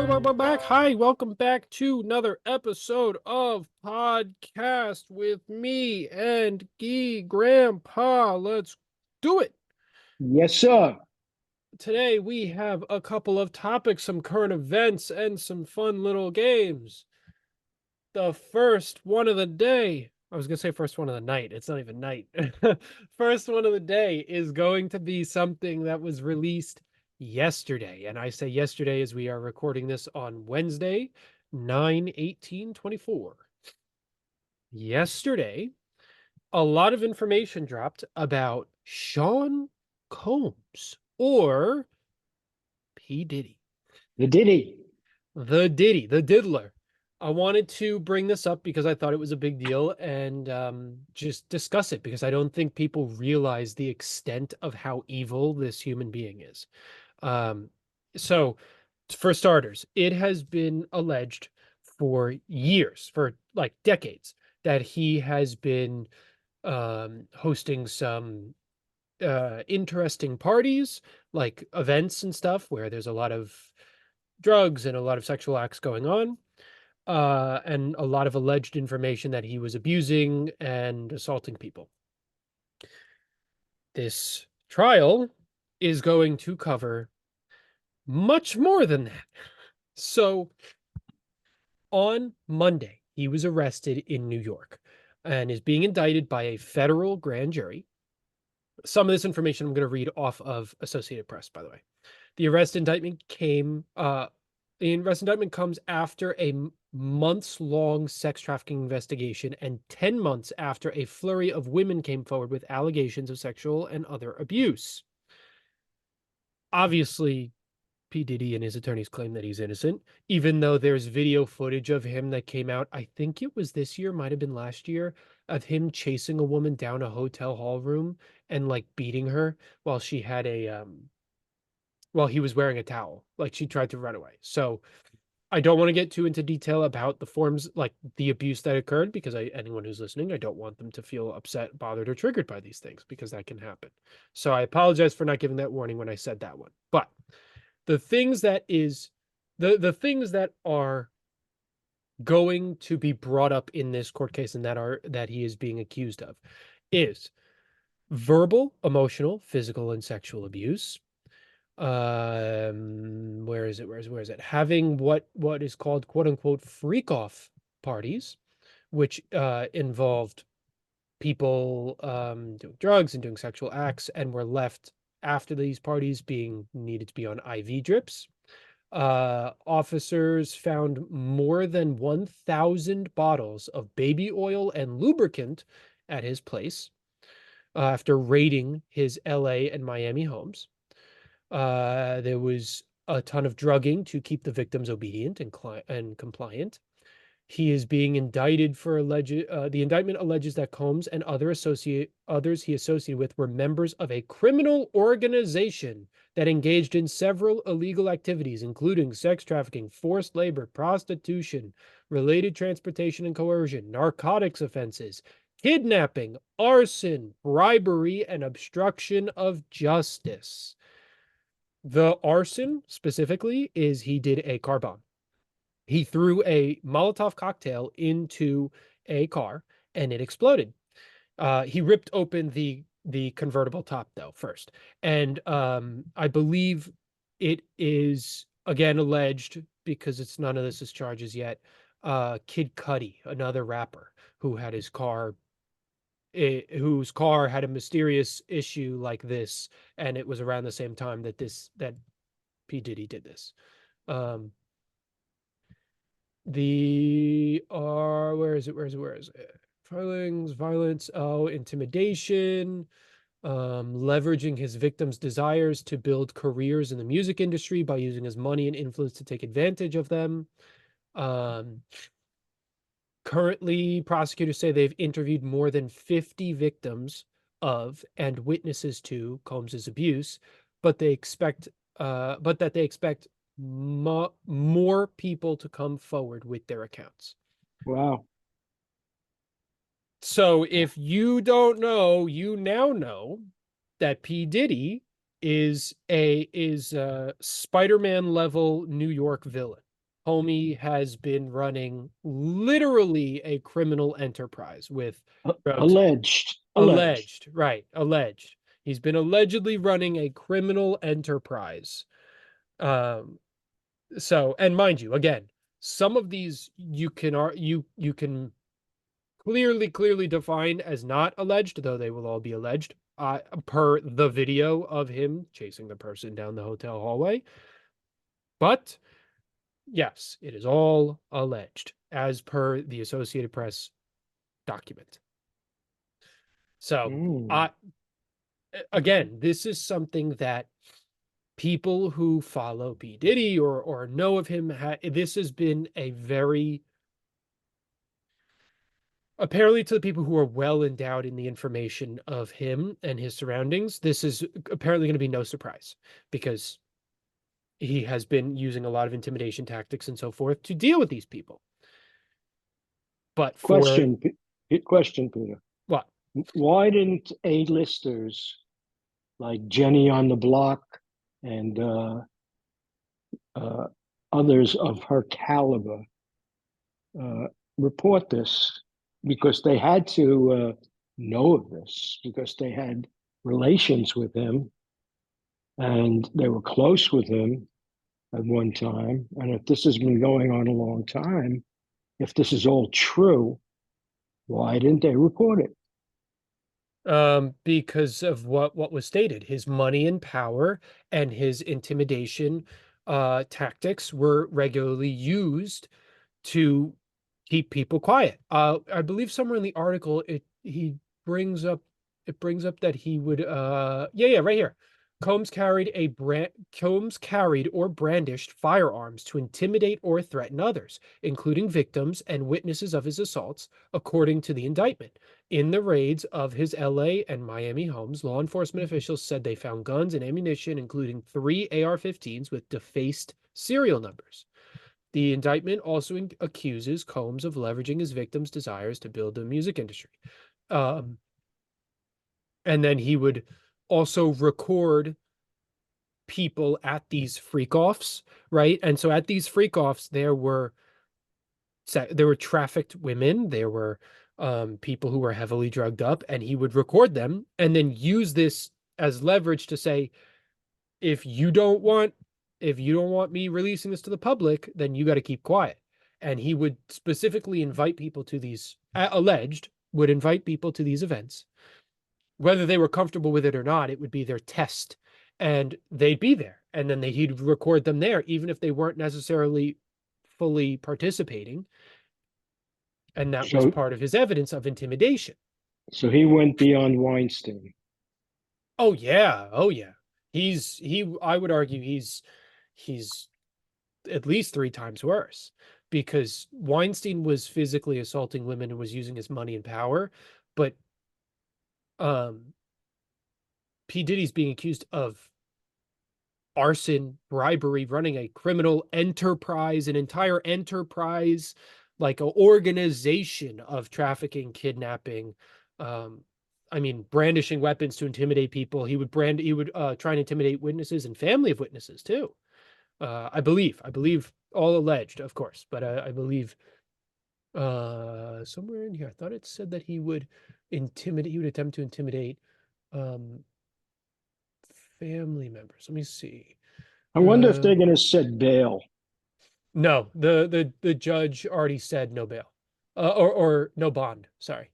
We're back. Hi, welcome back to another episode of Podcast with me and Guy Grandpa. Let's do it. Yes, sir. Today we have a couple of topics, some current events, and some fun little games. The first one of the day, I was going to say first one of the night. It's not even night. First one of the day is going to be something that was released yesterday. And I say yesterday as we are recording this on Wednesday, 9/18/24. Yesterday, a lot of information dropped about Sean Combs or P. Diddy. The Diddy. The Diddy, the Diddler. I wanted to bring this up because I thought it was a big deal and just discuss it because I don't think people realize the extent of how evil this human being is. Um, so, for starters, it has been alleged for years, for like decades, that he has been hosting some interesting parties, like events and stuff, where there's a lot of drugs and a lot of sexual acts going on, and a lot of alleged information that he was abusing and assaulting people. This trial is going to cover much more than that. So, on Monday, he was arrested in New York and is being indicted by a federal grand jury. Some of this information I'm going to read off of Associated Press, by the way. The arrest indictment comes after a months-long sex trafficking investigation and 10 months after a flurry of women came forward with allegations of sexual and other abuse. Obviously, P. Diddy and his attorneys claim that he's innocent, even though there's video footage of him that came out, I think it was this year, might have been last year, of him chasing a woman down a hotel hall room and like beating her while she had while he was wearing a towel. Like she tried to run away. So I don't want to get too into detail about the forms, like the abuse that occurred, because anyone who's listening, I don't want them to feel upset, bothered, or triggered by these things, because that can happen. So I apologize for not giving that warning when I said that one. But the things that the things that are going to be brought up in this court case and that he is being accused of is verbal, emotional, physical, and sexual abuse. Where is it? Having what is called quote unquote freak off parties, which involved people doing drugs and doing sexual acts and were left after these parties being needed to be on IV drips. Officers found more than 1,000 bottles of baby oil and lubricant at his place after raiding his LA and Miami homes. There was a ton of drugging to keep the victims obedient and compliant. He is being indicted for the indictment alleges that Combs and others he associated with were members of a criminal organization that engaged in several illegal activities, including sex trafficking, forced labor, prostitution, related transportation and coercion, narcotics offenses, kidnapping, arson, bribery, and obstruction of justice. The arson specifically is he did a car bomb. He threw a Molotov cocktail into a car and it exploded. He ripped open the convertible top though first, and I believe it is again alleged, because it's none of this is charges yet. Kid Cudi, another rapper who had his car whose car had a mysterious issue like this, and it was around the same time that P. Diddy did this. The where is it? Filings, violence, intimidation, leveraging his victims' desires to build careers in the music industry by using his money and influence to take advantage of them. Currently, prosecutors say they've interviewed more than 50 victims of and witnesses to Combs's abuse, but they expect more people to come forward with their accounts. Wow. So if you don't know, you now know that P. Diddy is a Spider-Man level New York villain. Homie has been running literally a criminal enterprise with drugs. Alleged. Alleged, right? Alleged. He's been allegedly running a criminal enterprise. Um, so, and mind you, again, some of these you can clearly define as not alleged, though they will all be alleged. Per the video of him chasing the person down the hotel hallway. But yes, it is all alleged as per the Associated Press document. So, Mm. I again, this is something that people who follow P. Diddy or know of him, this has been a very apparently to the people who are well endowed in the information of him and his surroundings, this is apparently going to be no surprise because he has been using a lot of intimidation tactics and so forth to deal with these people. But for Question, Peter. what? Why didn't A-listers like Jenny on the Block and uh, others of her caliber uh, report this? Because they had to know of this, because they had relations with him and they were close with him at one time. And if this has been going on a long time, if this is all true, why didn't they report it? Because of what was stated, his money and power and his intimidation tactics were regularly used to keep people quiet. I believe somewhere in the article brings up brings up that he would yeah, right here. Combs carried or brandished firearms to intimidate or threaten others, including victims and witnesses of his assaults, according to the indictment. In the raids of his LA and Miami homes, law enforcement officials said they found guns and ammunition, including 3 AR-15s with defaced serial numbers. The indictment also accuses Combs of leveraging his victims' desires to build the music industry. Um, and then he would also record people at these freak offs, right? And so at these freak offs, there were trafficked women, there were people who were heavily drugged up, and he would record them and then use this as leverage to say, if you don't want me releasing this to the public, then you got to keep quiet. And he would specifically invite people to these alleged would invite people to these events, whether they were comfortable with it or not. It would be their test, and they'd be there, and then he'd record them there, even if they weren't necessarily fully participating. And that was So, part of his evidence of intimidation. so he went beyond Weinstein. Oh yeah, oh yeah. I would argue he's at least 3 times worse, because Weinstein was physically assaulting women and was using his money and power, but um P. Diddy's being accused of arson, bribery, running a criminal enterprise, an entire enterprise, like an organization of trafficking, kidnapping, um, I mean, brandishing weapons to intimidate people. He would try and intimidate witnesses and family of witnesses too. I believe all alleged, of course, but I believe somewhere in here, I thought it said that he would attempt to intimidate um family members. Let me see. I wonder if Uh they're going to set bail. no, the judge already said no bail. Or no bond, sorry.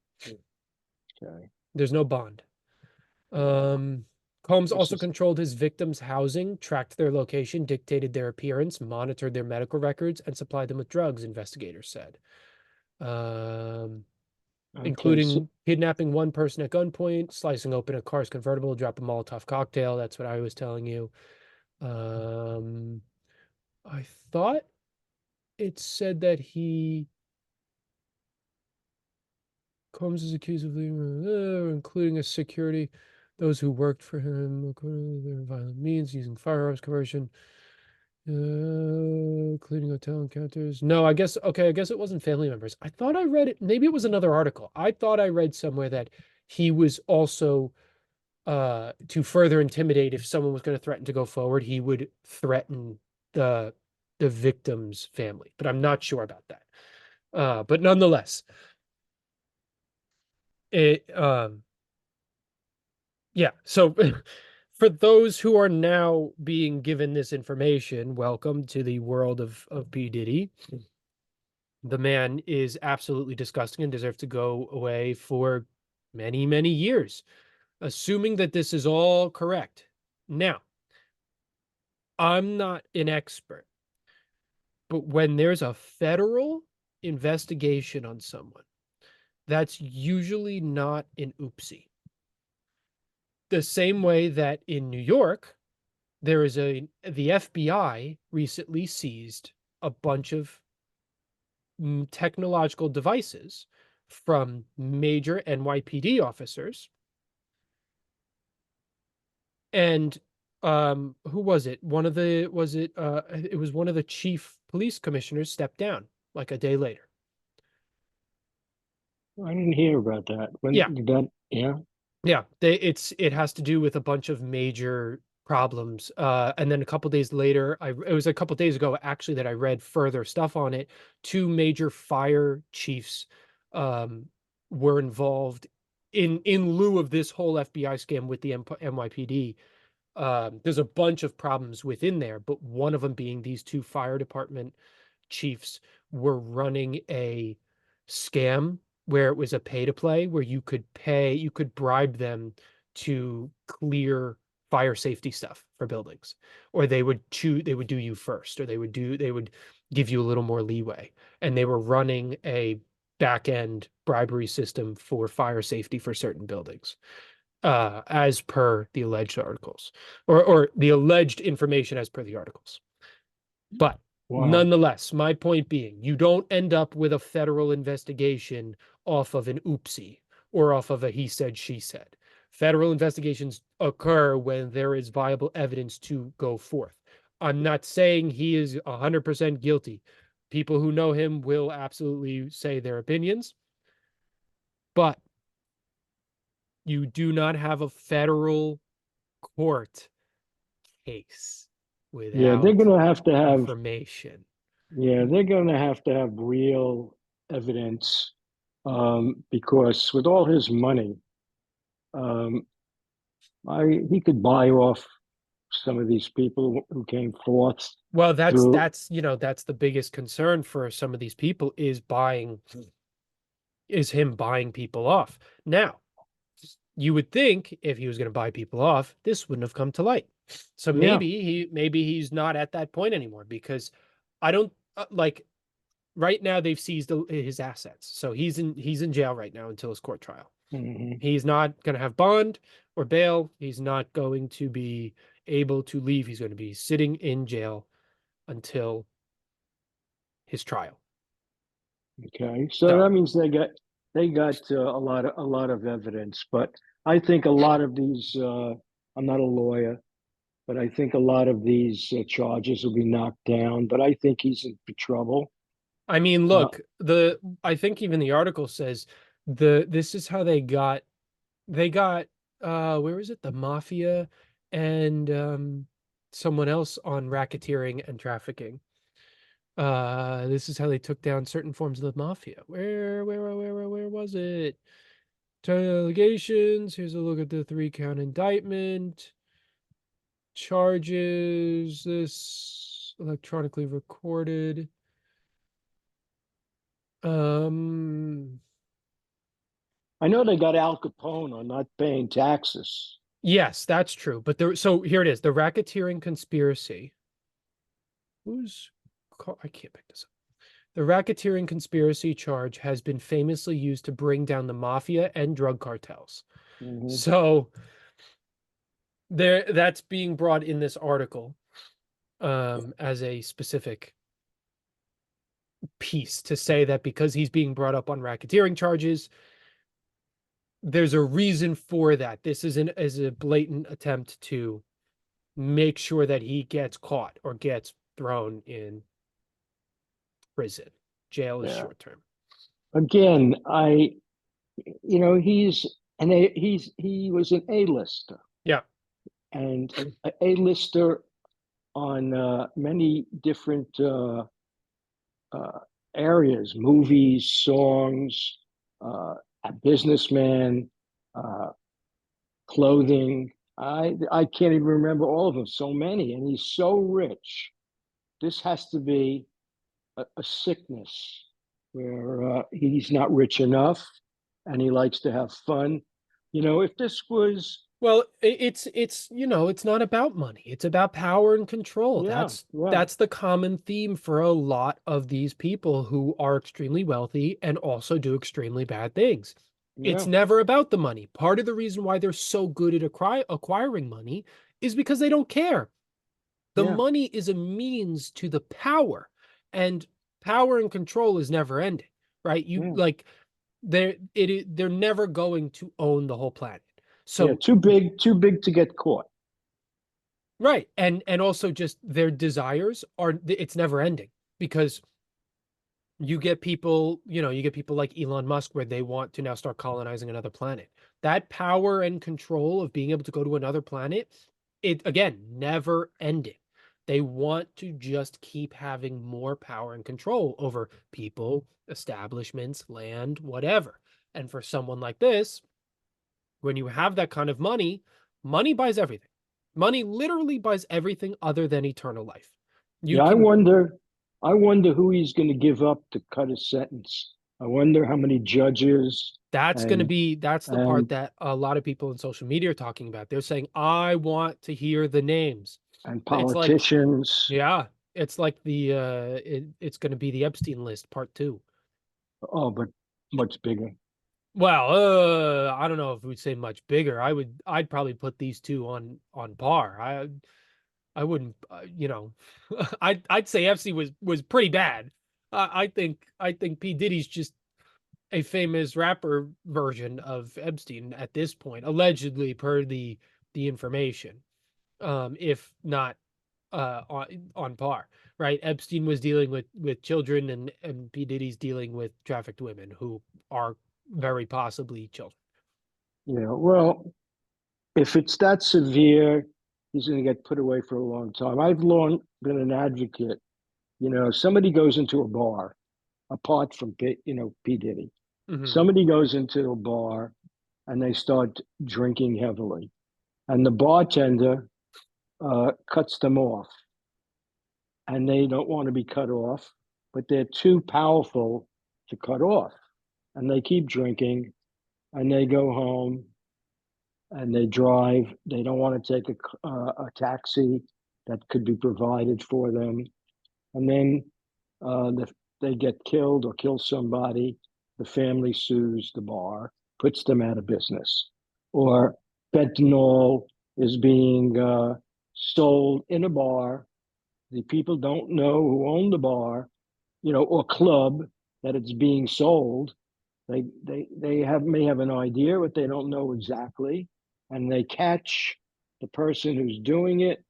Okay. There's no bond. Wow. Um Combs This also is controlled his victims' housing, tracked their location, dictated their appearance, monitored their medical records, and supplied them with drugs, investigators said. Um, okay. So, including kidnapping one person at gunpoint, slicing open a car's convertible, drop a Molotov cocktail. That's what I was telling you. Um, I thought it said that Combs is accused of including a security, those who worked for him, according to their violent means, using firearms conversion, including hotel encounters. No, I guess, okay, I guess it wasn't family members. I thought I read it, maybe it was another article. I thought I read somewhere that he was also, to further intimidate, if someone was going to threaten to go forward, he would threaten the the victim's family, but I'm not sure about that. But nonetheless, it yeah. So for those who are now being given this information, welcome to the world of P. Diddy. The man is absolutely disgusting and deserves to go away for many, many years, assuming that this is all correct. Now, I'm not an expert, but when there's a federal investigation on someone, that's usually not an oopsie. The same way that in New York, the FBI recently seized a bunch of technological devices from major NYPD officers. And who was it? One of the was it was one of the chief police commissioners stepped down like a day later. I didn't hear about that. When Yeah, did that? Yeah. yeah. It has to do with a bunch of major problems. And then a couple days later, it was a couple days ago actually that I read further stuff on it. Two major fire chiefs um were involved in lieu of this whole FBI scam with the NYPD. There's a bunch of problems within there, but one of them being these two fire department chiefs were running a scam where it was a pay to play where you could bribe them to clear fire safety stuff for buildings, or they would do you first, or they would give you a little more leeway. And they were running a back end bribery system for fire safety for certain buildings, as per the alleged articles, or the alleged information as per the articles. But Wow. nonetheless, my point being, you don't end up with a federal investigation off of an oopsie or off of a he said, she said. Federal investigations occur when there is viable evidence to go forth. I'm not saying he is 100% guilty. People who know him will absolutely say their opinions, but you do not have a federal court case Yeah, they're without gonna have to have. information. Yeah, they're gonna have to have real evidence, because with all his money, um, I he could buy off some of these people who came forth Well, through. that's the biggest concern for some of these people is him buying people off. Now, you would think if he was going to buy people off, this wouldn't have come to light. So Yeah. maybe he's not at that point anymore, because I don't like right now they've seized his assets. So he's in jail right now until his court trial. Hmm. He's not going to have bond or bail. He's not going to be able to leave. He's going to be sitting in jail until his trial. Okay, so So, that means they got a lot of evidence, but I think a lot of these. I'm not a lawyer, but I think a lot of these charges will be knocked down. But I think he's in for trouble. I mean, Uh, look, I think even the article says this is how they got where is it? The mafia and someone else on racketeering and trafficking. This is how they took down certain forms of the mafia. Where was it? Allegations. Here's a look at the 3-count indictment. Charges. This electronically recorded. Um, I know they got Al Capone on not paying taxes. yes, that's true. But so here it is. The racketeering conspiracy. Who's I can't pick this up. The racketeering conspiracy charge has been famously used to bring down the mafia and drug cartels. Hmm. So that's being brought in this article as a specific piece to say that because he's being brought up on racketeering charges, there's a reason for that. This isn't as a blatant attempt to make sure that he gets caught or gets thrown in prison. Jail is Yeah. short term. Again, he was an A-lister, Yeah. and a A-lister on many different uh, areas, movies, songs, a businessman, uh, clothing. I can't even remember all of them. So many, and he's so rich. This has to be a sickness where he's not rich enough, and he likes to have fun. If this was, Well, it's it's not about money. It's about power and control. yeah, yeah, That's the common theme for a lot of these people who are extremely wealthy and also do extremely bad things. It's yeah, never about the money. Part of the reason why they're so good at acquiring money is because they don't care. The yeah, money is a means to the power, and power and control is never ending, right? You yeah, like they're never going to own the whole planet. yeah. So Too big to get caught. right. And also just their desires are it's never ending because you get people like Elon Musk where they want to now start colonizing another planet. That power and control of being able to go to another planet, it again, never ending. They want to just keep having more power and control over people, establishments, land, whatever. And for someone like this, when you have that kind of money, money buys everything. Money literally buys everything other than eternal life. You Yeah, can I wonder who he's going to give up to cut his sentence. I wonder how many judges and that's the part and that a lot of people in social media are talking about. They're saying, I want to hear the names. and It's like, politicians. yeah, it's like it's going to be the Epstein list part two. Oh, but much bigger. Well, I don't know if we'd say much bigger. I'd probably put these two on par. I wouldn't, I'd say FC was pretty bad. I think P Diddy's just a famous rapper version of Epstein at this point, allegedly per the information. If not on par, right? Epstein was dealing with children, and P Diddy's dealing with trafficked women who are very possibly children. Yeah, well, if it's that severe, he's going to get put away for a long time. I've long been an advocate. Somebody goes into a bar, apart from P Diddy. Hmm. Somebody goes into a bar and they start drinking heavily, and the bartender cuts them off, and they don't want to be cut off, but they're too powerful to cut off, and they keep drinking, and they go home and they drive. They don't want to take a taxi that could be provided for them, and then they get killed or kill somebody. The family sues the bar, puts them out of business, or fentanyl is being sold in a bar. The people don't know who own the bar, or club that it's being sold. They may have an idea, but they don't know exactly, and they catch the person who's doing it,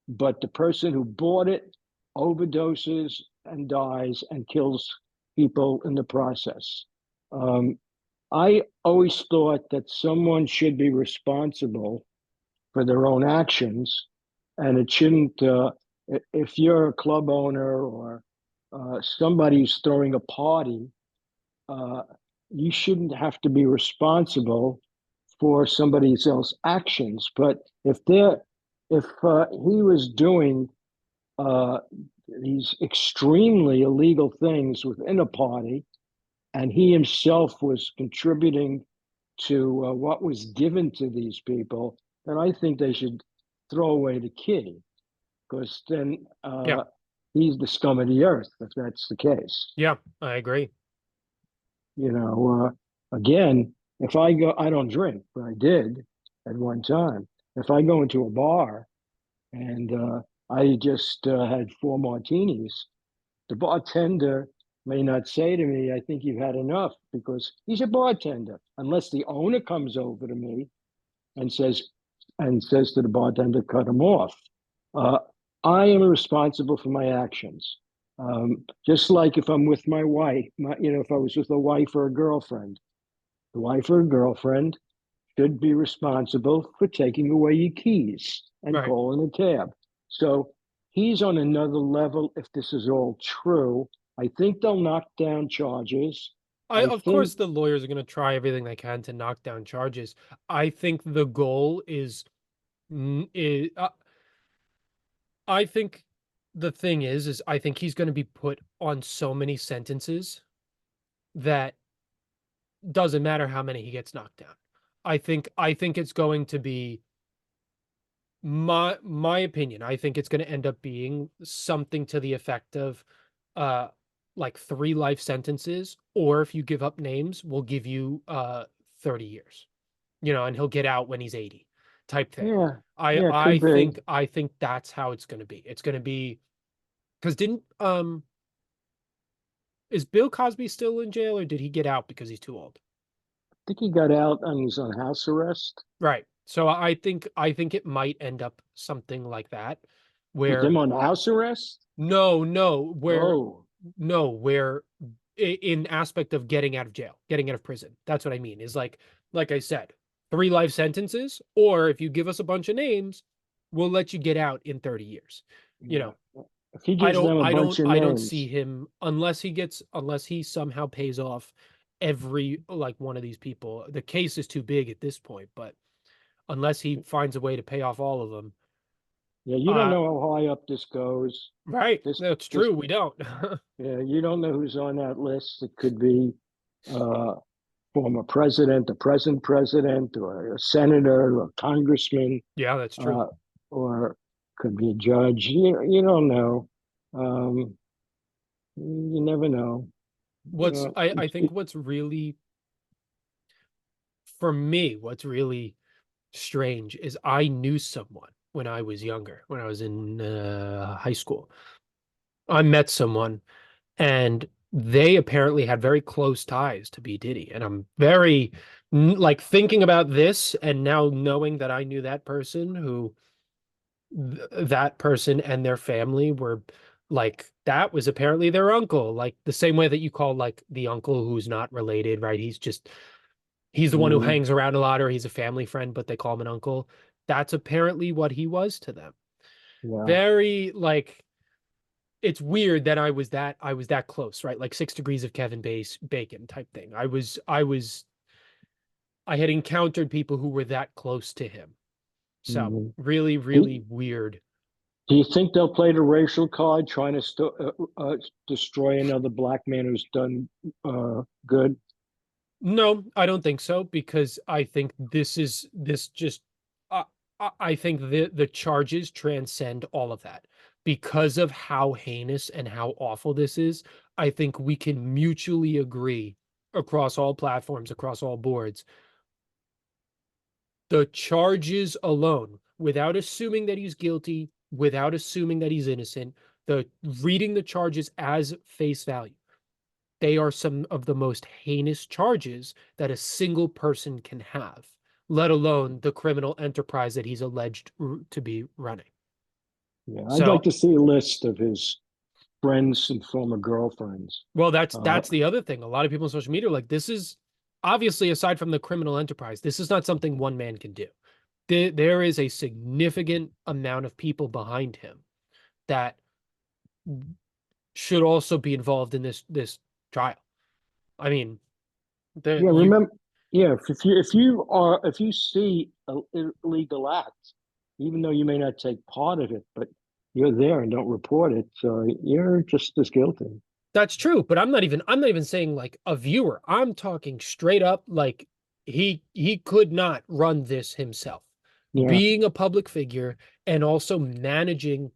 but the person who bought it overdoses and dies and kills people in the process. Um, I always thought that someone should be responsible for their own actions, and it shouldn't. If you're a club owner or somebody who's throwing a party, uh, you shouldn't have to be responsible for somebody else's actions. But if he was doing uh, these extremely illegal things within a party, and he himself was contributing to what was given to these people, then I think they should throw away the key, because then Yeah, he's the scum of the earth if that's the case. yeah, I agree. Again, if I go, I don't drink, but I did at one time. If I go into a bar and I just had four martinis, the bartender may not say to me, I think you've had enough, because he's a bartender, unless the owner comes over to me and says to the bartender, cut him off. Uh, I am responsible for my actions. Just like if I'm with my wife, if I was with a wife or a girlfriend, the wife or girlfriend should be responsible for taking away your keys and Right. calling a cab. So he's on another level if this is all true. I think they'll knock down charges. I Of think, course, the lawyers are going to try everything they can to knock down charges. I think the goal is I think the thing is I think he's going to be put on so many sentences that doesn't matter how many he gets knocked down. I think it's going to be my opinion. I think it's going to end up being something to the effect of uh like 3 life sentences, or if you give up names, we'll give you 30 years. And he'll get out when he's 80 type thing. yeah, I yeah, I could be. think I think that's how it's going to be. It's going to be because didn't is Bill Cosby still in jail, or did he get out because he's too old? I think he got out and he's on house arrest. Right. So I think it might end up something like that, With where him on house arrest? no, no, where Oh, no, where in aspect of getting out of jail, getting out of prison. That's what I mean. Is like I said, 3 life sentences, or if you give us a bunch of names, we'll let you get out in 30 years. You yeah. know, If he I gives don't them a I bunch don't of I don't see names, him unless he somehow pays off every like one of these people. The case is too big at this point, but unless he finds a way to pay off all of them. yeah, you don't Uh know how high up this goes. right. This, That's this, true. We don't. yeah, you don't know who's on that list. It could be uh, former president, the present president, or a senator, or a congressman, Yeah, that's true. uh, or could be a judge. You don't know. Um, you never know. What's Uh, I think what's really for me, what's really strange is I knew someone when I was younger, when I was in high school. I met someone and they apparently had very close ties to B. Diddy. And I'm very like thinking about this and now knowing that I knew that person who that person and their family were like that was apparently their uncle, like the same way that you call like the uncle who's not related, right? He's the one who mm, hangs around a lot, or he's a family friend, but they call him an uncle. That's apparently what he was to them. yeah, Very like it's weird that I was that close, right? Like 6 degrees of Kevin Bacon type thing. I had encountered people who were that close to him. So mm. really, really weird. Do you think they'll play the racial card, trying to destroy another black man who's done good? No, I don't think so, because I think this just uh, I think the charges transcend all of that because of how heinous and how awful this is. I think we can mutually agree across all platforms, across all boards, the charges alone, without assuming that he's guilty, without assuming that he's innocent, the reading the charges as face value, they are some of the most heinous charges that a single person can have, let alone the criminal enterprise that he's alleged to be running. Yeah, I'd like So, to see a list of his friends and former girlfriends. well, that's Uh, that's the other thing. A lot of people on social media are like, this is obviously, aside from the criminal enterprise, this is not something one man can do. There is a significant amount of people behind him that should also be involved in this trial. I mean, the yeah, you remember, yeah, if you see an illegal act, even though you may not take part of it, but you're there and don't report it, so you're just as guilty. That's true, but I'm not even saying like a viewer. I'm talking straight up like he could not run this himself. Yeah. Being a public figure and also managing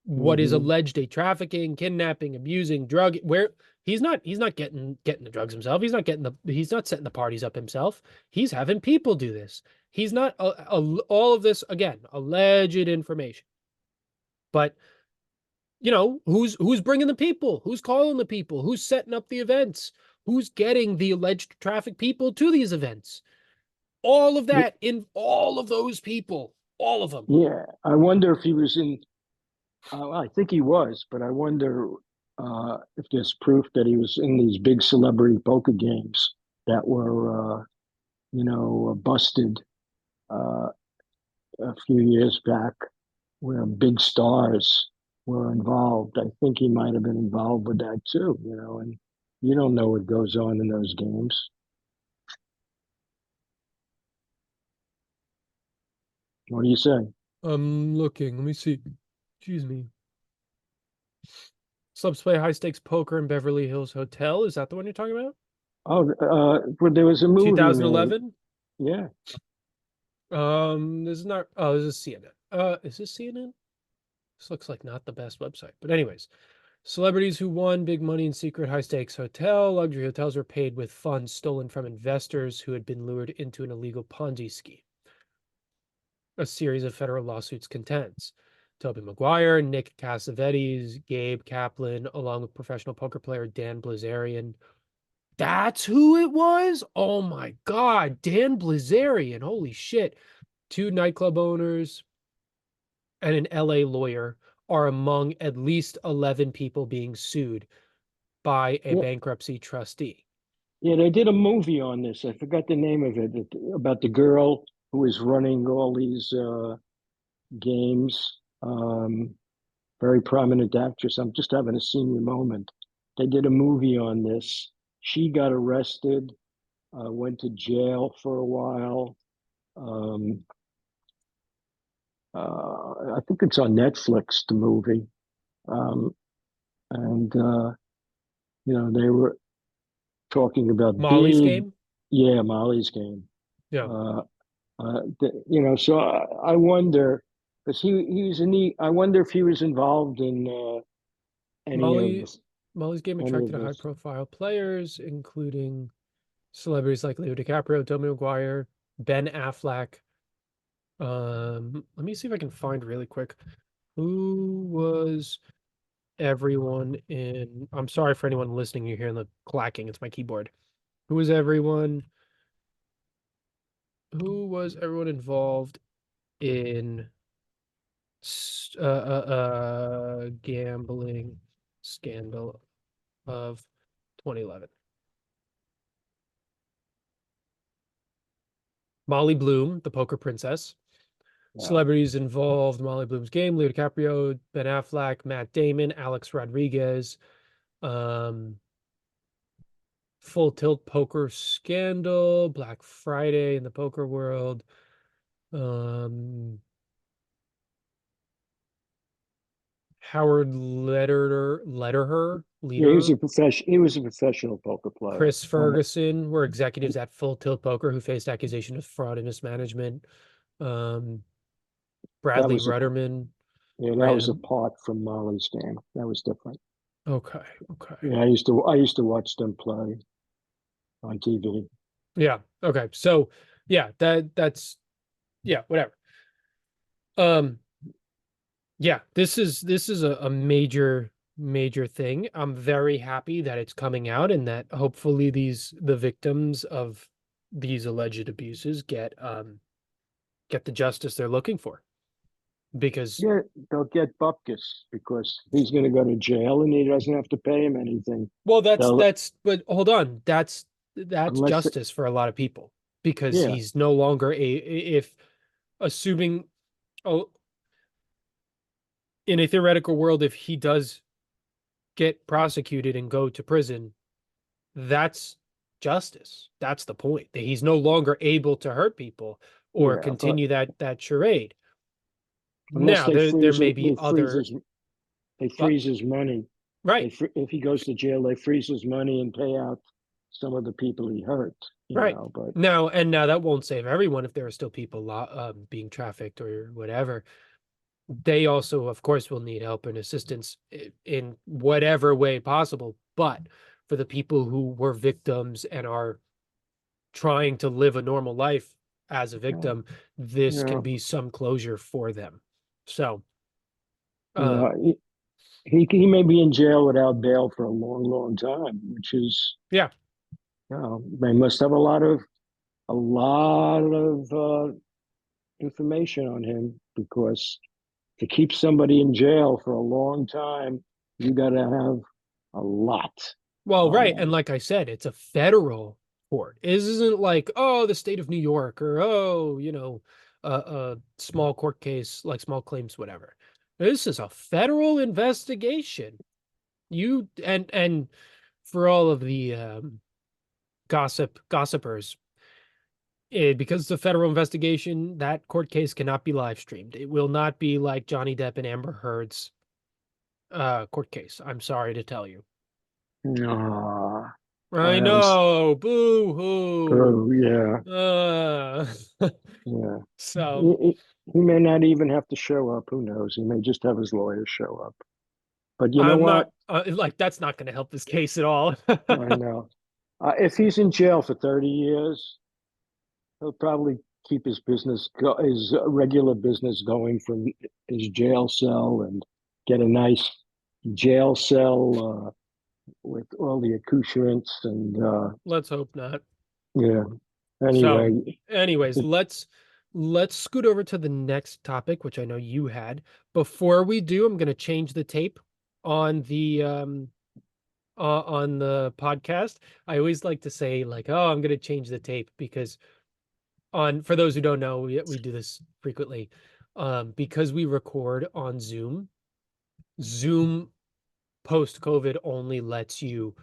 what is Hmm. alleged a trafficking, kidnapping, abusing, drug where he's not getting the drugs himself. He's not setting the parties up himself. He's having people do this. He's not all of this again, alleged information. But who's bringing the people, who's calling the people, who's setting up the events, who's getting the alleged traffic people to these events, all of that in all of those people, all of them. Yeah, I wonder if he was in. I think he was, but I wonder if there's proof that he was in these big celebrity poker games that were, busted uh, a few years back, where big stars. were involved. I think he might have been involved with that too, and you don't know what goes on in those games. What do you say? I'm looking. Let me see. Excuse me. Subs play high stakes poker in Beverly Hills Hotel. Is that the one you're talking about? Oh, well, there was a movie made. 2011? Yeah. This is not. Oh, this is CNN. Is this CNN? This looks like not the best website. But anyways, celebrities who won big money in secret high stakes hotel. Luxury hotels were paid with funds stolen from investors who had been lured into an illegal Ponzi scheme. A series of federal lawsuits contends. Toby Maguire, Nick Cassavetes, Gabe Kaplan, along with professional poker player Dan Blazarian. That's who it was? Oh my God, Dan Blazarian. Holy shit. Two nightclub owners and an LA lawyer are among at least 11 people being sued by a Yeah. bankruptcy trustee. Yeah, they did a movie on this. I forgot the name of it, about the girl who was running all these games. Very prominent actress. I'm just having a senior moment. They did a movie on this. She got arrested, went to jail for a while. Um, I think it's on Netflix, the movie. Um, and they were talking about Molly's big, Game? yeah, Molly's Game. Yeah. Uh, so I wonder, because he was in the. I wonder if he was involved in any of Molly Molly's Game any of attracted high this. profile players, including celebrities like Leo DiCaprio, Tommy Maguire, Ben Affleck. Let me see if I can find really quick. Who was everyone in? I'm sorry for anyone listening. You're hearing the clacking. It's my keyboard. Who was everyone? Who was everyone involved in gambling scandal of 2011? Molly Bloom, the poker princess. Yeah, Celebrities involved: Molly Bloom's Game, Leo DiCaprio, Ben Affleck, Matt Damon, Alex Rodriguez, um, Full Tilt Poker Scandal, Black Friday in the poker world, um, Howard yeah. He was Lederer, a profession. He was a professional poker player. Chris Ferguson were executives at Full Tilt Poker who faced accusation of fraud and mismanagement. Um, That Bradley was a Rudderman Yeah, that was ran. apart from Molly's Game. That was different. Okay, okay. Yeah, I used to watch them play on TV. Yeah, okay. So yeah, that's yeah, whatever. Um, yeah, this is a major thing. I'm very happy that it's coming out and that hopefully the victims of these alleged abuses get the justice they're looking for. Because Yeah, they'll get Bupkis because he's going to go to jail and he doesn't have to pay him anything. well, that's They'll that's but hold on, that's unless they, justice for a lot of people because yeah, he's no longer a if assuming oh in a theoretical world if he does get prosecuted and go to prison, that's justice. That's the point. That he's no longer able to hurt people or yeah, but continue that charade. unless Now there may be other they but freeze his money. right, If he goes to jail, they freeze his money and pay out some of the people he hurt. right. But Now that won't save everyone if there are still people being trafficked or whatever. They also, of course, will need help and assistance in whatever way possible. But for the people who were victims and are trying to live a normal life as a uh, victim, this yeah, can be some closure for them. So, you uh, know, he may be in jail without bail for a long, long time, which is, yeah. they must have a lot of information on him because to keep somebody in jail for a long time, you got to have a lot Well, on right. And them. like I said, it's a federal court. It isn't like, oh, the state of New York or, oh, a small court case, like small claims, whatever. This is a federal investigation. You and for all of the gossipers, because it's a federal investigation, that court case cannot be live streamed. It will not be like Johnny Depp and Amber Heard's court case. I'm sorry to tell you. Ah, I I was, know. Boo oh, yeah, hoo. yeah. So He may not even have to show up. Who knows? He may just have his lawyer show up. But you know I'm not what? like that's not going to help this case at all. I know. If he's in jail for 30 years, he'll probably keep his regular business going from his jail cell and get a nice jail cell with all the accoutrements and Let's hope not. yeah. So, Anyway, anyways, let's scoot over to the next topic, which I know you had. Before we do, I'm going to change the tape on the podcast. I always like to say like, "Oh, I'm going to change the tape," because on for those who don't know, we do this frequently. Because we record on Zoom. Zoom post COVID only lets you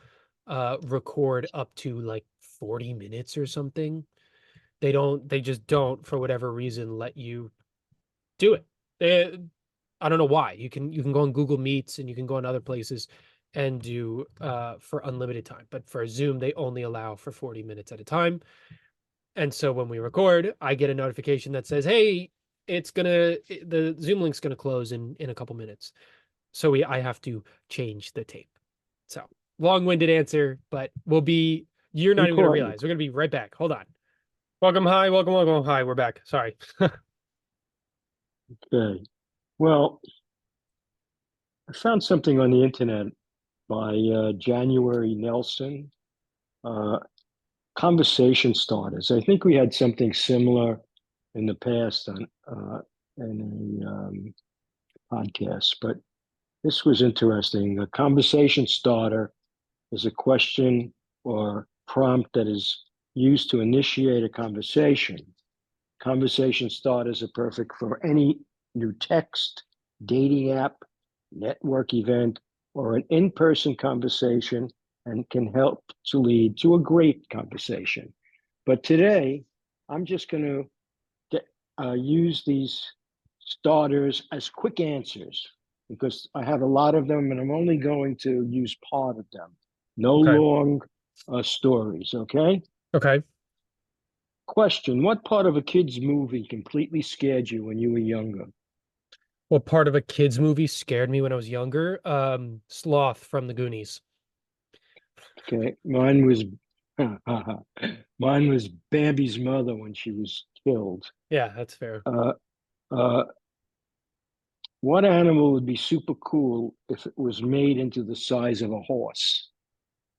record up to like 40 minutes or something. They just don't for whatever reason let you do it. They, I don't know why. You can go on Google Meets and you can go on other places and do for unlimited time. But for Zoom, they only allow for 40 minutes at a time. And so when we record, I get a notification that says, "Hey, the Zoom link's gonna close in a couple minutes." So I have to change the tape. So long-winded answer, but you're not even gonna important. realize. We're gonna be right back. Hold on. Welcome, hi, welcome. Hi, we're back. Sorry. Okay. Well, I found something on the internet by January Nelson. Uh, Conversation starters. I think we had something similar in the past on in a podcast, but this was interesting. A conversation starter is a question or prompt that is used to initiate a conversation. Conversation starters are perfect for any new text, dating app, network event, or an in person conversation and can help to lead to a great conversation. But today, I'm just going to use these starters as quick answers because I have a lot of them and I'm only going to use part of them. No Okay. long stories, okay? Okay. Question: what part of a kid's movie completely scared you when you were younger? What part of a kids movie scared me when I was younger? Sloth from the Goonies. Okay, mine was mine was Bambi's mother when she was killed. Yeah, that's fair. Uh, uh, what animal would be super cool if it was made into the size of a horse?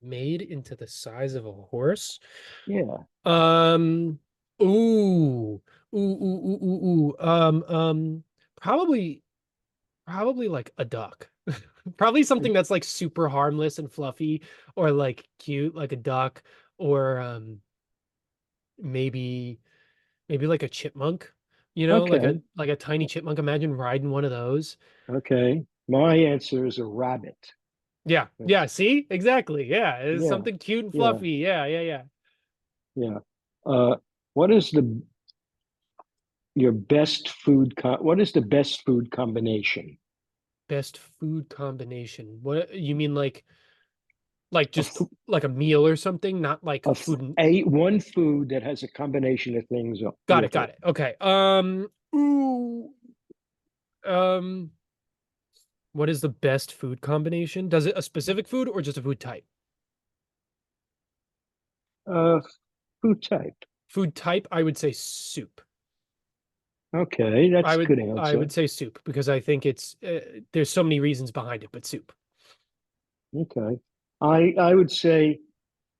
Made into the size of a horse. Yeah. Um, ooh, ooh. Probably, probably like a duck. Probably something that's like super harmless and fluffy, or like cute, like a duck, or maybe maybe like a chipmunk. Okay. Like a tiny chipmunk. Imagine riding one of those. Okay. My answer is a rabbit. Yeah, That's yeah. See, exactly. Yeah, it's yeah. something cute and Yeah. fluffy. Yeah. Yeah. What is the your best what is the best food combination? Best food combination. What you mean, like A, just like a meal or something, not like food and a one food that has a combination of things got it, with got it. it. Okay. Ooh, um, what is the best food combination? Does it a specific food or just a food type? Uh, Food type. Food type, I would say soup. Okay, that's a good I answer. would say soup because I think it's there's so many reasons behind it, but soup. Okay, I would say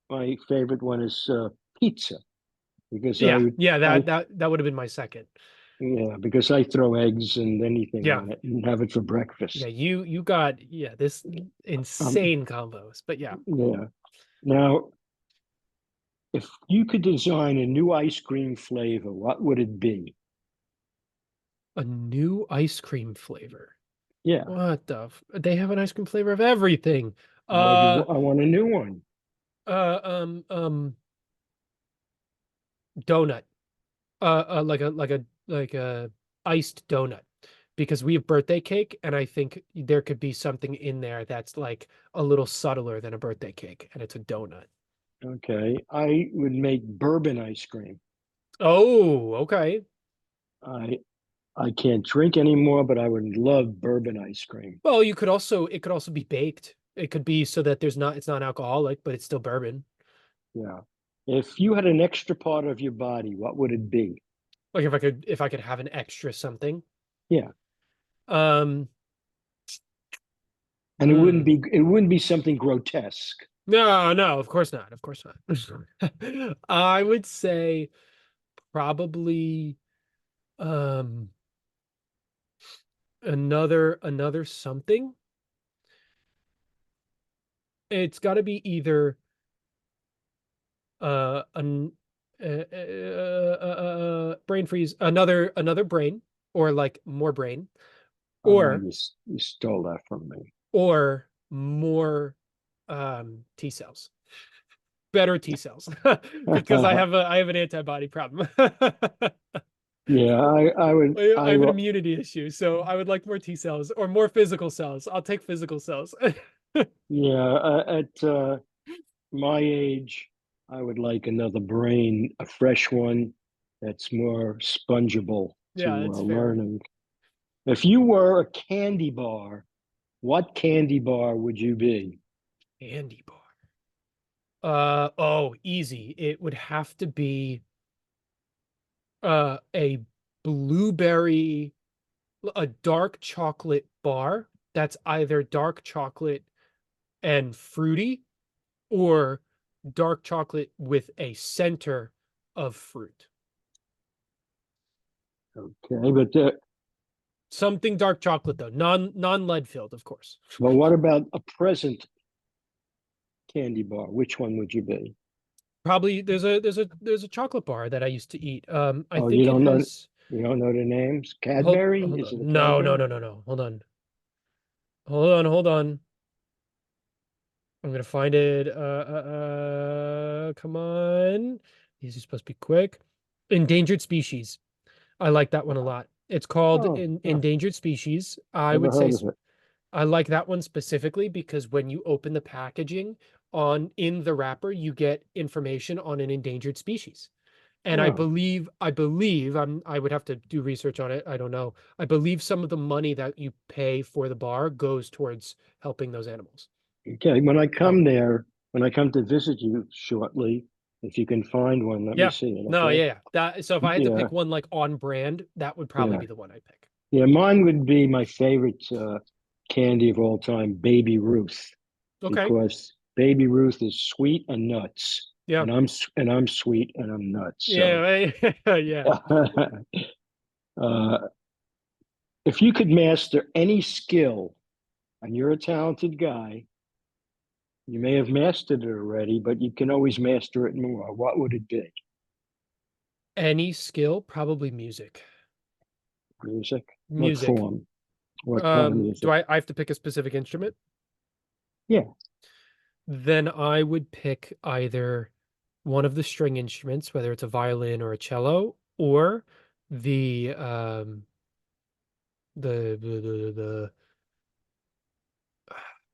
my favorite one is pizza because Yeah, yeah, I that would have been my second. yeah because I throw eggs and anything Yeah. on it and have it for Yeah, breakfast. you got this Um, insane combos. But yeah, yeah. Now, if you could design a new ice cream flavor, what would it be? a new ice cream flavor. Yeah. What the they have an ice cream flavor of everything. What do you, Uh I want a new one. uh um um donut. Like a iced donut. Because we have birthday cake, and I think there could be something in there that's like a little subtler than a birthday cake, and it's a donut. Okay. I would make bourbon ice cream. Oh, okay. I I can't drink anymore, but I would love bourbon ice cream. Well, it could also be baked. It could be so that it's not alcoholic, but it's still bourbon. Yeah. If you had an extra part of your body, what would it be? Like if I could have an extra something. Yeah. Um, And hmm. it wouldn't be something grotesque. No, no, of course not. Of course not. I would say probably um another something. It's got to be either an brain freeze, another brain, or like more brain, or You stole that from me. more T cells, better T cells, because I have an antibody problem. Yeah, I have an immunity issue, so I would like more T cells or more physical cells. I'll take physical cells. yeah, at my age, I would like another brain, a fresh one that's more spongeable Yeah, to it's fair. learning. If you were a candy bar, what candy bar would you be? Candy bar. Oh, easy. It would have to be a blueberry, a dark chocolate bar that's either dark chocolate and fruity or dark chocolate with a center of fruit. Okay, but Something dark chocolate though, non lead filled, of course. well, what about a present candy bar? Which one would you be? Probably there's a chocolate bar that I used to eat. I Oh, think it has you don't know the names? Cadbury? hold Is on. it a No, no, Cadbury? no, no, no. Hold on. Hold on. I'm gonna find it. Come on. These are supposed to be quick. Endangered species. I like that one a lot. It's called Oh, oh, endangered species. I never would say heard of it. I like that one specifically because when you open the packaging on in the wrapper, you get information on an endangered species. And Oh, I would have to do research on it. I don't know. I believe some of the money that you pay for the bar goes towards helping those animals. okay. So When I come to visit you shortly, if you can find one, let me yeah. see it, No, okay? yeah. That so if I had to Yeah, pick one like on brand, that would probably yeah. be the one I pick. Yeah, mine would be my favorite candy of all time, Baby Ruth, Okay. because Baby Ruth is sweet and nuts, Yeah. and I'm sweet and I'm nuts. So, Yeah. Yeah. uh, if you could master any skill, and you're a talented guy, you may have mastered it already, but you can always master it more. What would it be? Any skill, probably music. Music? What Music. form? What kind of Do music? I have to pick a specific instrument? Yeah. Then I would pick either one of the string instruments, whether it's a violin or a cello, or the the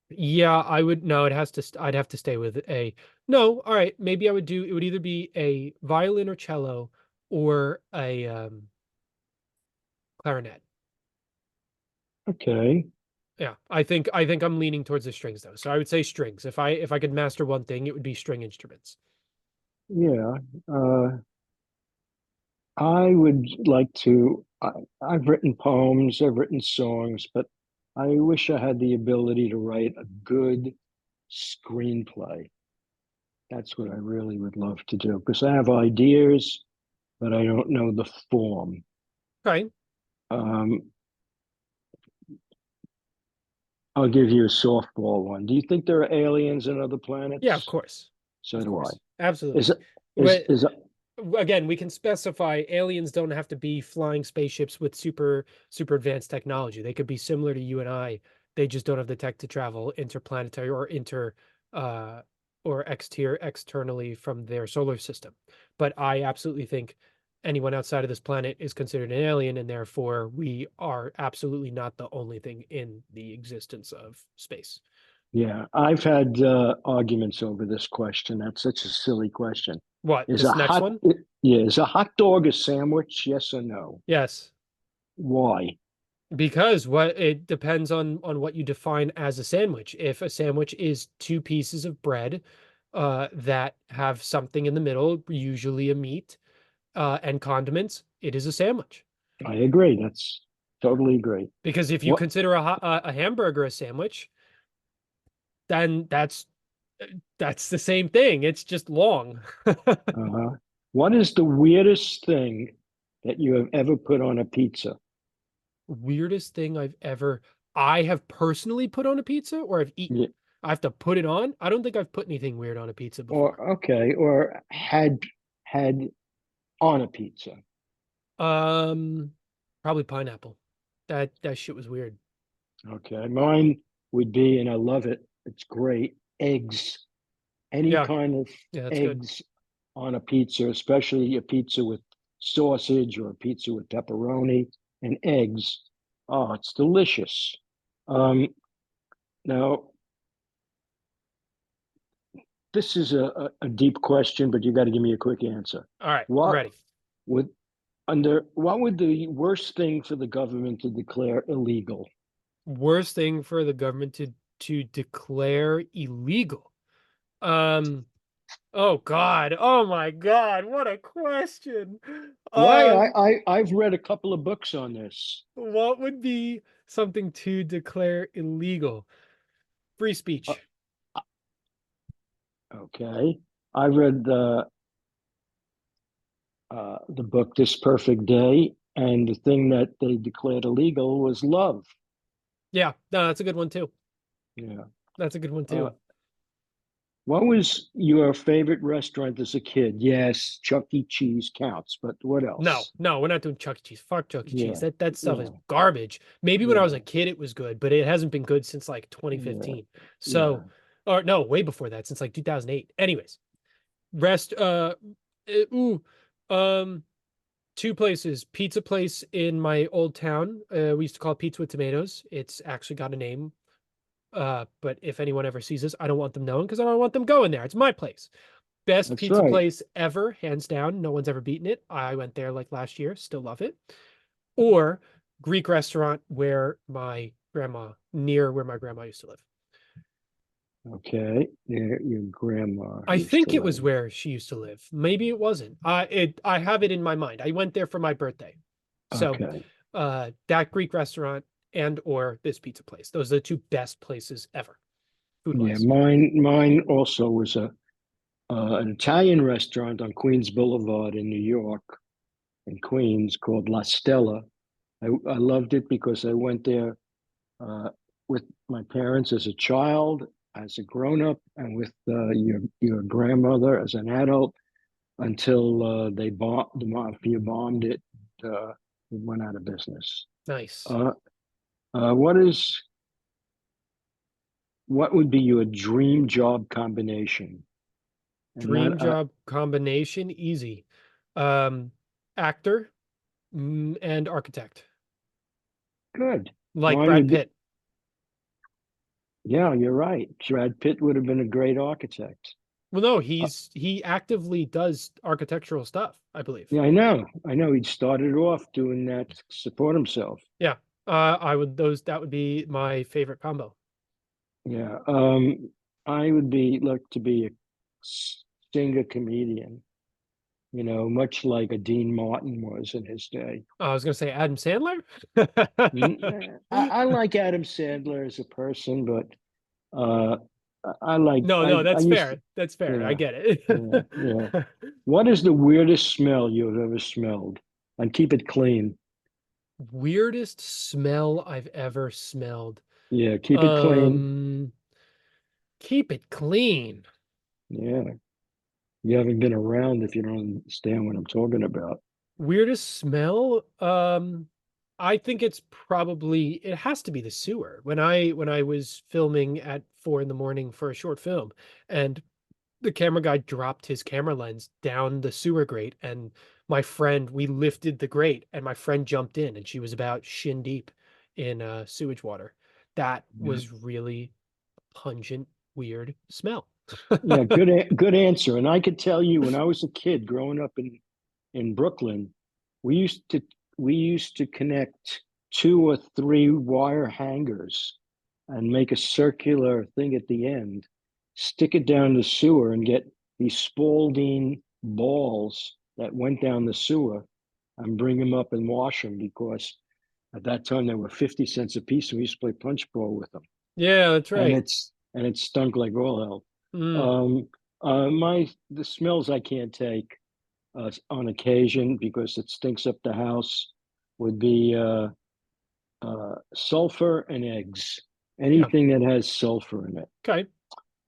yeah, I would no, it has to I'd have to stay with a no, all right, maybe I would do it would either be a violin or cello or a clarinet. Okay. Yeah, I think I'm leaning towards the strings though. So I would say strings. If I could master one thing, it would be string instruments. Yeah. Uh, I would like to. I've written poems, I've written songs, but I wish I had the ability to write a good screenplay. That's what I really would love to do because I have ideas, but I don't know the form. Okay. Um, I'll give you a softball one. Do you think there are aliens on other Yeah, of planets? course. So Of do I. course. Is Absolutely. it is But is again, we can specify aliens don't have to be flying spaceships with super advanced technology. They could be similar to you and I. They just don't have the tech to travel interplanetary or uh or externally from their solar system. But I absolutely think anyone outside of this planet is considered an alien, and therefore we are absolutely not the only thing in the existence of space. Yeah, I've had arguments over this question. That's such a silly question. What, Is a this next hot one? yeah, is a hot dog a sandwich? Yes or no? Yes. Why? Because what it depends on what you define as a sandwich. If a sandwich is two pieces of bread that have something in the middle, usually a meat, and condiments, it is a sandwich. I agree. That's totally agree. Because if you What consider a hamburger a sandwich, then that's the same thing. It's just long. uh what is the weirdest thing that you have ever put on a pizza? Weirdest thing I have personally put on a pizza or I've eaten. Yeah, I have to put it on. I don't think I've put anything weird on a pizza before. or okay, or had on a pizza. Um, Probably pineapple. That shit was weird. Okay, mine would be, and I love it. It's great. Eggs, any Yeah, kind of yeah, that's good. eggs on a pizza, especially a pizza with sausage or a pizza with pepperoni and eggs. Oh, it's delicious. Um, now, this is a deep question, but you got to give me a quick answer. All right, I'm What ready. would what would the worst thing for the government to declare illegal? Worst thing for the government to declare illegal. Um, oh God. Oh my God, what a question. Why? Um, I've read a couple of books on this. what would be something to declare illegal? Free Uh, speech. okay, I read the book This Perfect Day, and the thing that they declared illegal was love. Yeah, no, that's a good one too. Yeah. That's a good one Uh, too. what was your favorite restaurant as a kid? Yes, Chuck E. Cheese counts, but what No, else? no, we're not doing Chuck E. Cheese. Fuck Chuck E. Cheese. Yeah, That stuff is yeah, garbage. Maybe when I was a yeah, kid it was good, but it hasn't been good since like yeah, 2015. yeah. So, or no, way before that, since like 2008. Anyways, rest ooh, um two places. Pizza place in my old town. We used to call it Pizza with Tomatoes. It's actually got a name. But if anyone ever sees this, I don't want them knowing because I don't want them going there. It's my place. Best That's pizza right. place ever, hands down. No one's ever beaten it. I went there like last year, still love it. Or Greek restaurant near where my grandma used to live. Okay, your grandma I used to think it was live. where she used to live. Maybe it wasn't. I have it in my mind. I went there for my birthday. So Okay, that Greek restaurant and or this pizza place. Those are the two best places ever, food yeah, wise. mine also was a an Italian restaurant on Queens Boulevard in New York, in Queens, called La Stella. I loved it because I went there uh, with my parents as a child, as a grown up, and with your grandmother as an adult until the mafia bombed it. It went out of business. Nice. Uh, uh, what is what would be your dream job combination? And Dream that job combination, easy. Um, Actor and architect, good. like Mine Brad would be, Pitt. yeah, you're right. Brad Pitt would have been a great architect. Well, no, Uh, he actively does architectural stuff, I believe. yeah, I know. I know. He started off doing that to support himself. Yeah. I would those that would be my favorite combo. Yeah. I would be like to be a singer comedian, much like a Dean Martin was in his day. I was gonna say Adam Sandler. I like Adam Sandler as a person, but uh, I like No, no, I that's used to, fair. That's fair. I yeah, get it. yeah, yeah. What is the weirdest smell you've ever smelled? And keep it clean. Weirdest smell I've ever smelled. Yeah, keep it clean. Um, Keep it clean. Yeah. You haven't been around if you don't understand what I'm talking about. Weirdest smell? I think it's probably it has to be the sewer. When I was filming at 4 in the morning for a short film, and the camera guy dropped his camera lens down the sewer grate, and we lifted the grate, and my friend jumped in, and she was about shin deep in sewage water. That Yeah, was really pungent, weird smell. yeah, good answer. And I could tell you when I was a kid growing up in Brooklyn, we used to we used to connect two or three wire hangers and make a circular thing at the end, stick it down the sewer and get these Spalding balls that went down the sewer and bring them up and wash them because at that time they were 50 cents a piece and we used to play punch ball with them. Yeah, that's And right. it stunk like all hell. Mm, My the smells I can't take on occasion because it stinks up the house would be sulfur and eggs. yeah. Anything that has sulfur in it. Okay.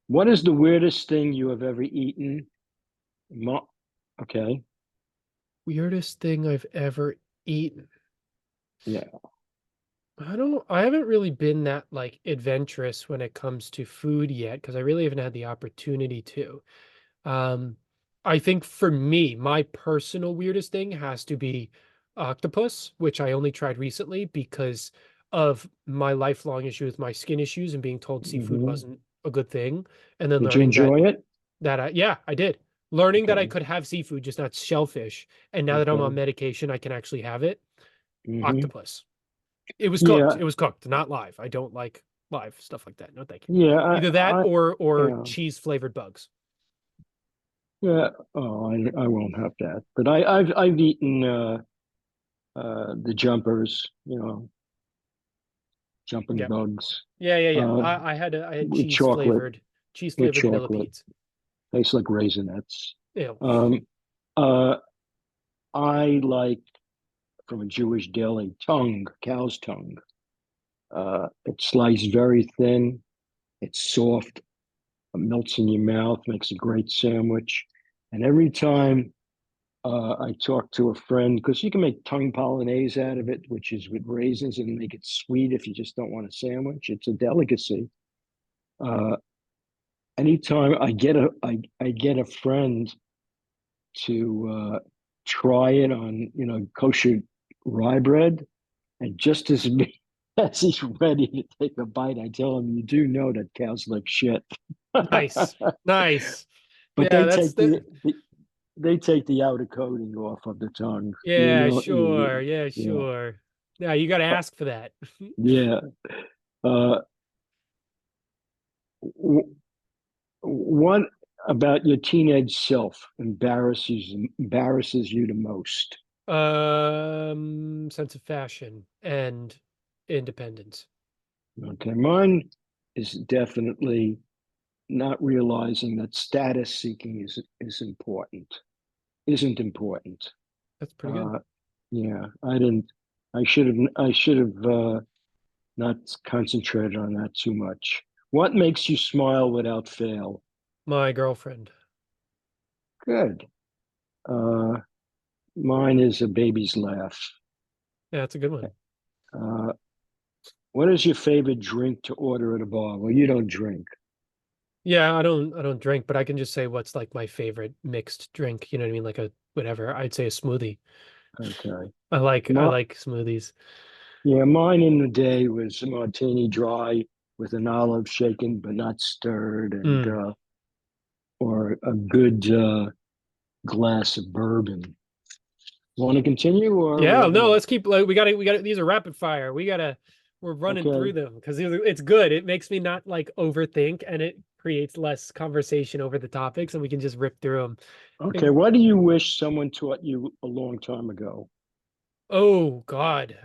What is the weirdest thing you have ever eaten? Mo- okay, Weirdest thing I've ever eaten. yeah. I haven't really been that like adventurous when it comes to food yet because I really haven't had the opportunity to. Um, I think for me, my personal weirdest thing has to be octopus, which I only tried recently because of my lifelong issue with my skin issues and being told seafood Hmm. wasn't a good thing. And then Did you learning that enjoy it? yeah, I did. Learning that I Okay, could have seafood, just not shellfish. And now that I'm on okay. medication, I can actually have it. Hmm. Octopus. It was cooked. Yeah, It was cooked, not live. I don't like live stuff like that. No, thank you. yeah. Either that or Yeah, cheese flavored bugs. yeah. Oh, I won't have that. But I've eaten the jumpers, jumping Yeah. bugs Yeah. uh, I had with chocolate, cheese with flavored chocolate. millipedes. Tastes like raisinets. Ew. Um, uh, I like from a Jewish deli tongue, cow's tongue. It's sliced very thin. It's soft. It melts in your mouth. Makes a great sandwich. And every time I talk to a friend, because you can make tongue polonaise out of it, which is with raisins and make it sweet if you just don't want a sandwich. It's a delicacy. Uh, Anytime I get a friend to try it on kosher rye bread, and just as as he's ready to take a bite, I tell him, "You do know that cows like shit." Nice. Nice. But Yeah, that's they take the outer coating off of the tongue. yeah, sure. Yeah, Yeah, sure. Yeah, you gotta uh, ask for that. yeah. Uh, w- what about your teenage self embarrasses you the most? Sense of fashion and independence. Okay, mine is definitely not realizing that status seeking is important, isn't important. That's pretty good. Uh, yeah, I didn't. I should have not concentrated on that too much. What makes you smile without fail? My girlfriend. Good. Uh, Mine is a baby's laugh. Yeah, that's a good one. Uh, what is your favorite drink to order at a bar? Well, you don't drink. Yeah, I don't drink, but I can just say what's like my favorite mixed drink. You know what I mean? Like a whatever. I'd say a smoothie. Okay. I My, like smoothies. yeah, mine in the day was a martini dry with an olive shaken but not stirred, and Mm. or a good glass of bourbon. Want to continue, or we Yeah, have no, enough? let's keep like we got to these are rapid fire. We're running through Okay. them because it's good. It makes me not like overthink and it creates less conversation over the topics and we can just rip through Okay. them. What do you wish someone taught you a long time ago? Oh God.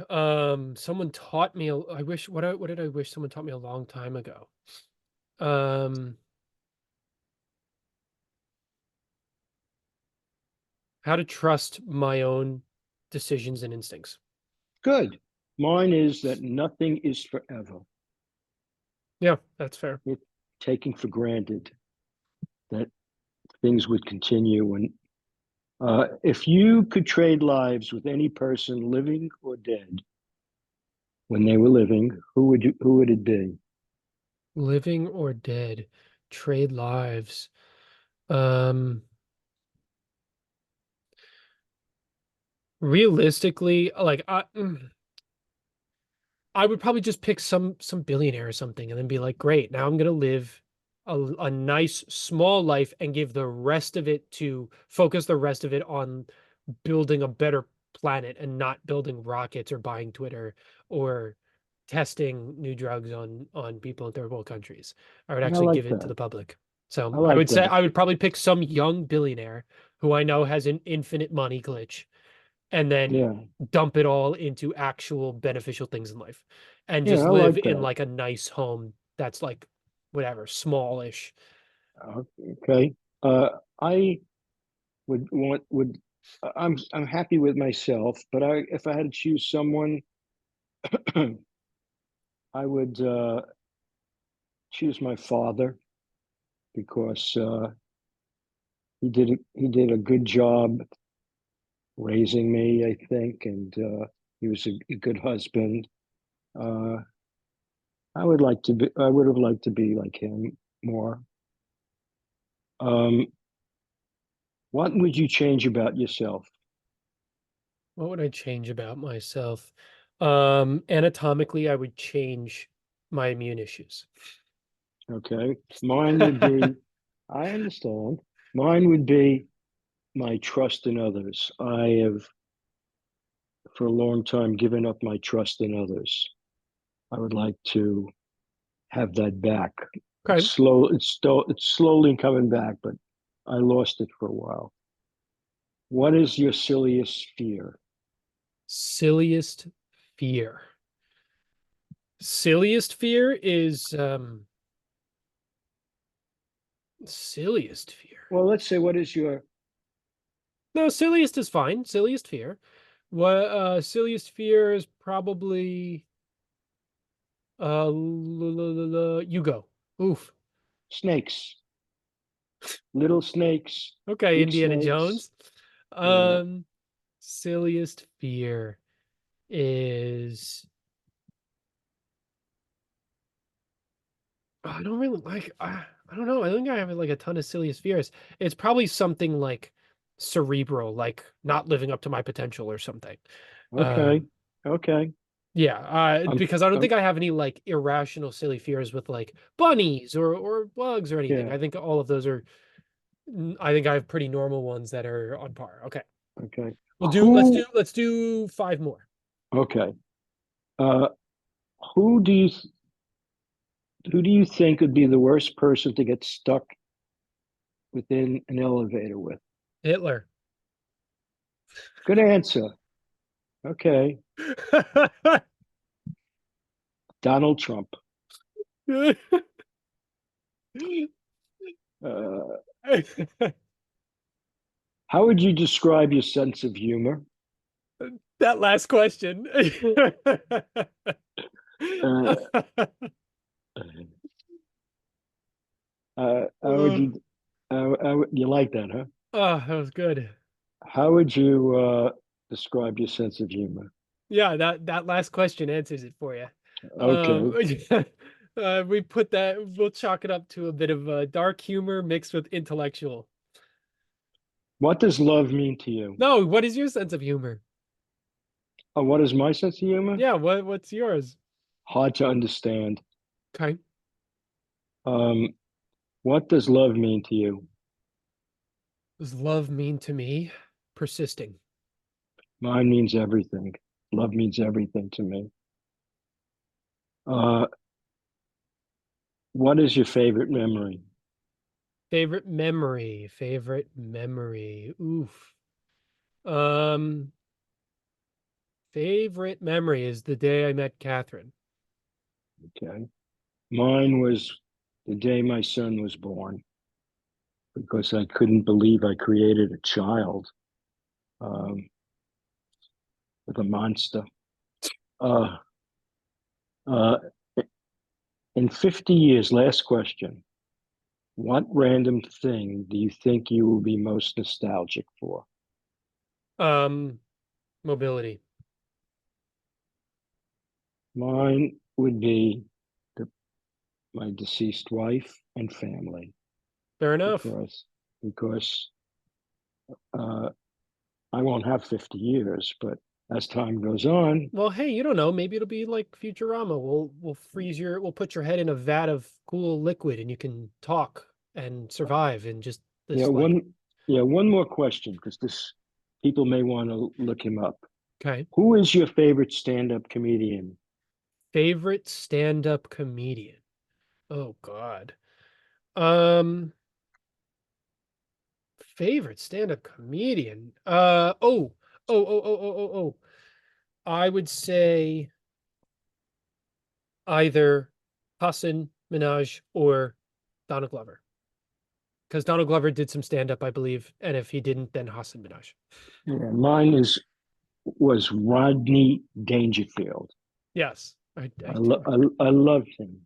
Someone taught me I wish what did I wish someone taught me a long time ago? Um, how to trust my own decisions and instincts. Good. Mine is that nothing is forever. Yeah, that's fair. It taking for granted that things would continue. And if you could trade lives with any person, living or dead, when they were living, who would it be? Living or dead, trade lives. Um, Realistically, like I would probably just pick some billionaire or something and then be like, great, now I'm gonna live a nice small life and give the rest of it to focus the rest of it on building a better planet and not building rockets or buying Twitter or testing new drugs on people in third world countries. I would I actually like give it to that. the public. So I I like would say that. I would probably pick some young billionaire who I know has an infinite money glitch and then Yeah. dump it all into actual beneficial things in life and Yeah, just I live like in that. like a nice home that's like whatever, smallish. Okay. I would I'm happy with myself, but I if I had to choose someone, I would choose my father because he did a good job raising me, I think, and he was a good husband. Uh, I would have liked to be like him more. Um, what would you change about yourself? What would I change about myself? Anatomically, I would change my immune issues. Okay. Mine would be, I understand. Mine would be my trust in others. I have, for a long time, given up my trust in others. I would like to have that back. Okay. It's slowly coming back, but I lost it for a while. What is your silliest fear? Silliest fear. Silliest fear is silliest fear. Well, let's say, what is your No, silliest is fine. Silliest fear. What silliest fear is probably you go. Oof. snakes? Little snakes, Okay, big Indiana snakes. Jones. Yeah. Um, Silliest fear is I don't really like I don't know. I think I have like a ton of silliest fears. It's probably something like cerebral, like not living up to my potential or something. Okay. Um, Okay. yeah, Um, because I don't think um, I have any like irrational silly fears with like bunnies or bugs or anything. yeah. I think all of those are I think I have pretty normal ones that are on par. Okay. Okay. We'll do Who, let's do five more. okay. Uh, who do you who do you think would be the worst person to get stuck within an elevator with? Hitler. Good answer. Okay. Donald Trump. Uh, how would you describe your sense of humor? That last question. Uh, how would Uh, you, you like that, huh? oh, that was good. How would you describe your sense of humor? Yeah, that last question answers it for you. Um, Okay. we put that we'll chalk it up to a bit of dark humor mixed with intellectual. What does love mean to you? No, what is your sense of humor? What is my sense of humor? Yeah, what's yours? Hard to understand. Okay. Um, what does love mean to you? Does love mean to me? Persisting. Mine means everything. Love means everything to me. Uh, what is your favorite memory? Favorite memory. Favorite memory. Oof. Um, Favorite memory is the day I met Catherine. Okay. Mine was the day my son was born because I couldn't believe I created a child um, with a monster. Uh, uh, in 50 years, last question, What random thing do you think you will be most nostalgic for? Um, Mobility. Mine would be the, my deceased wife and family Fair enough. because uh, I won't have 50 years, but as time goes on, Well, hey, you don't know. Maybe it'll be like Futurama. We'll put your head in a vat of cool liquid and you can talk and survive in just yeah, this like one more question because this people may want to look him up. okay. Who is your favorite stand-up comedian? Favorite stand-up comedian. Oh God. Um, Favorite stand-up comedian. Oh. I would say either Hassan Minaj or Donald Glover. Because Donald Glover did some stand-up, I believe, and if he didn't, then Hassan Minaj. Yeah, mine is was Rodney Dangerfield. Yes, I I, do lo- remember. I loved him.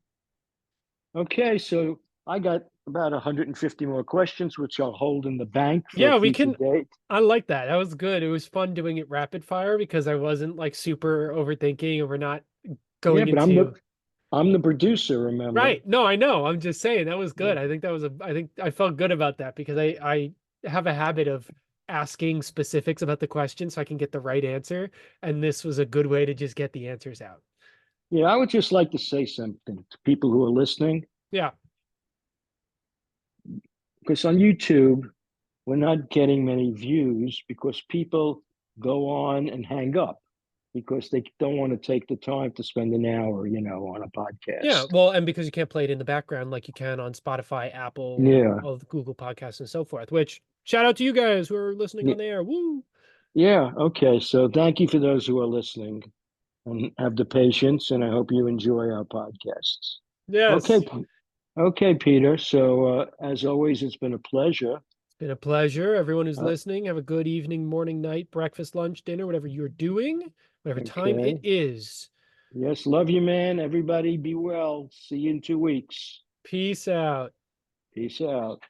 Okay, so I got about 150 more questions, which I'll hold in the bank for a Yeah, we future can. date. I like that. That was good. It was fun doing it rapid fire because I wasn't like super overthinking and we're not Yeah, going but into I'm the producer, remember? right. No, I know. I'm just saying that was good. Yeah, I think that was a I think I felt good about that because I have a habit of asking specifics about the question so I can get the right answer. And this was a good way to just get the answers out. yeah. I would just like to say something to people who are listening, Yeah. because on YouTube we're not getting many views because people go on and hang up because they don't want to take the time to spend an hour, on a Yeah. podcast. Well, and because you can't play it in the background like you can on Spotify, Apple, Yeah, all the Google podcasts and so forth, which shout out to you guys who are listening on the air. Woo. yeah. Okay, so thank you for those who are listening and have the patience, and I hope you enjoy our podcasts. Okay, Yes. okay, Peter. So as always, it's been a pleasure. It's been a pleasure. Everyone who's Uh, listening, have a good evening, morning, night, breakfast, lunch, dinner, whatever you're doing, whatever time it okay. is. Yes, love you, man. Everybody be well. See you in 2 weeks. Peace out. Peace out.